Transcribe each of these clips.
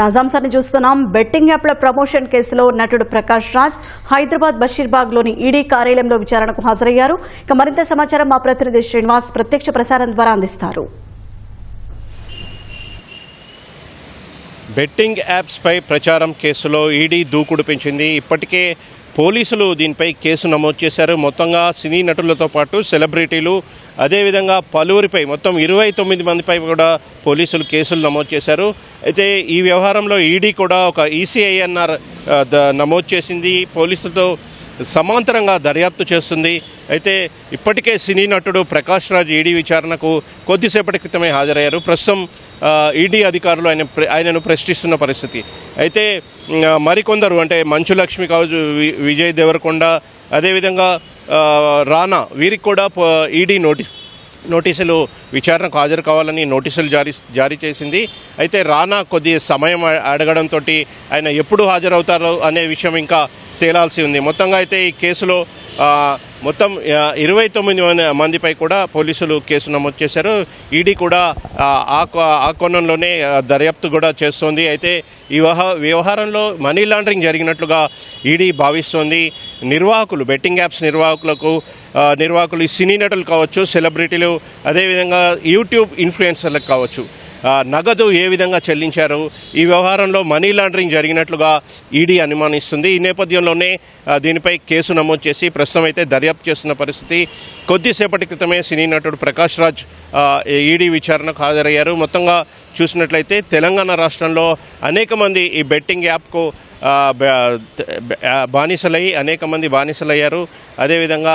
తాజాంశాన్ని చూస్తున్నాం. బెట్టింగ్ యాప్ల ప్రమోషన్ కేసులో నటుడు ప్రకాష్ రాజ్ హైదరాబాద్ బషీర్బాగ్లోని ఈడీ కార్యాలయంలో విచారణకు హాజరయ్యారు. ఇక మరింత సమాచారం మా ప్రతినిధి శ్రీనివాస్ ప్రత్యక్ష ప్రసారం ద్వారా అందిస్తారు. బెట్టింగ్ యాప్స్ పై ప్రచారం కేసులో ఈడీ దూకుడు పెంచింది. ఇప్పటికే పోలీసులు దీనిపై కేసు నమోదు చేశారు. మొత్తంగా సినీ నటులతో పాటు సెలబ్రిటీలు అదేవిధంగా పలువురిపై మొత్తం 29 మందిపై కూడా పోలీసులు కేసులు నమోదు చేశారు. అయితే ఈ వ్యవహారంలో ఈడీ కూడా ఒక ఈసీఐఎన్ఆర్ నమోదు చేసింది. పోలీసులతో సమాంతరంగా దర్యాప్తు చేస్తుంది. అయితే ఇప్పటికే సినీ నటుడు ప్రకాష్ రాజ్ ఈడీ విచారణకు కొద్దిసేపటి క్రితమే హాజరయ్యారు. ప్రస్తుతం ఈడీ అధికారులు ఆయనను ప్రశ్నిస్తున్న పరిస్థితి. అయితే మరికొందరు అంటే మంచు లక్ష్మి కావచ్చు, విజయ్ దేవరకొండ, అదేవిధంగా రానా వీరికి కూడా ఈడీ నోటీసులు విచారణకు హాజరు కావాలని నోటీసులు జారీ చేసింది. అయితే రానా కొద్ది సమయం అడగడంతో ఆయన ఎప్పుడు హాజరవుతారో అనే విషయం ఇంకా తేలాల్సి ఉంది. మొత్తంగా అయితే ఈ కేసులో మొత్తం 29 మందిపై కూడా పోలీసులు కేసు నమోదు చేశారు. ఈడీ కూడా ఆ కోణంలోనే దర్యాప్తు కూడా చేస్తోంది. అయితే ఈ వ్యవహారంలో మనీ లాండరింగ్ జరిగినట్లుగా ఈడీ భావిస్తోంది. నిర్వాహకులు, బెట్టింగ్ యాప్స్ నిర్వాహకులు సినీ నటులు కావచ్చు, సెలబ్రిటీలు, అదేవిధంగా యూట్యూబ్ ఇన్ఫ్లుయెన్సర్లకు కావచ్చు, నగదు ఏ విధంగా చెల్లించారు, ఈ వ్యవహారంలో మనీ లాండరింగ్ జరిగినట్లుగా ఈడీ అనుమానిస్తుంది. ఈ నేపథ్యంలోనే దీనిపై కేసు నమోదు చేసి ప్రస్తుతం అయితే దర్యాప్తు చేస్తున్న పరిస్థితి. కొద్దిసేపటి క్రితమే సినీ నటుడు ప్రకాష్ రాజ్ ఈడీ విచారణకు హాజరయ్యారు. మొత్తంగా చూసినట్లయితే తెలంగాణ రాష్ట్రంలో అనేక మంది ఈ బెట్టింగ్ యాప్కు అనేక మంది బానిసలయ్యారు. అదేవిధంగా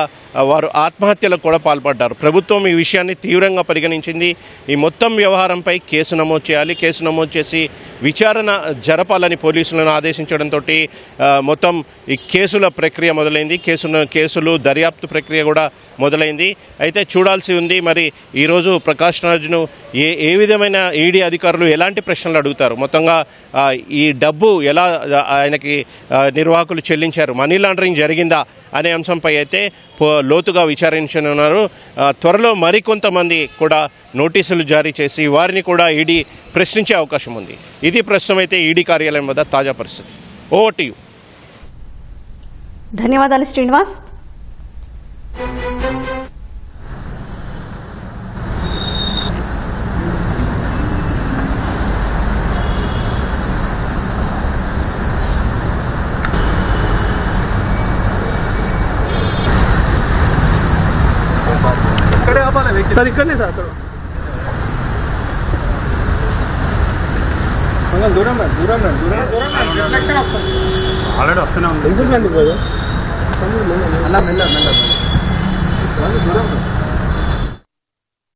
వారు ఆత్మహత్యలకు కూడా పాల్పడ్డారు. ప్రభుత్వం ఈ విషయాన్ని తీవ్రంగా పరిగణించింది. ఈ మొత్తం వ్యవహారంపై కేసు నమోదు చేయాలి, కేసు నమోదు చేసి విచారణ జరపాలని పోలీసులను ఆదేశించడంతో మొత్తం ఈ కేసుల ప్రక్రియ మొదలైంది. కేసులు దర్యాప్తు ప్రక్రియ కూడా మొదలైంది. అయితే చూడాల్సి ఉంది మరి ఈరోజు ప్రకాష్ రాజ్ను ఏ విధమైన ఈడీ అధికారులు ఎలాంటి ప్రశ్నలు అడుగుతారు, మొత్తంగా ఈ డబ్బు ఎలా ఆయనకి నిర్వాహకులు చెల్లించారు, మనీ లాండరింగ్ జరిగిందా అనే అంశంపై అయితే లోతుగా విచారించనున్నారు. త్వరలో మరికొంతమంది కూడా నోటీసులు జారీ చేసి వారిని కూడా ఈడీ ప్రశ్నించే అవకాశం ఉంది. ఇది ప్రస్తుతం అయితే ఈడీ కార్యాలయం వద్ద తాజా పరిస్థితి. Over to you. ధన్యవాదాలు శ్రీనివాస్. సార్ ఇక్కడనే సార్ దూరం ఆల్రెడీ వస్తూనే ఉంది. అలా మెల్ల దూరం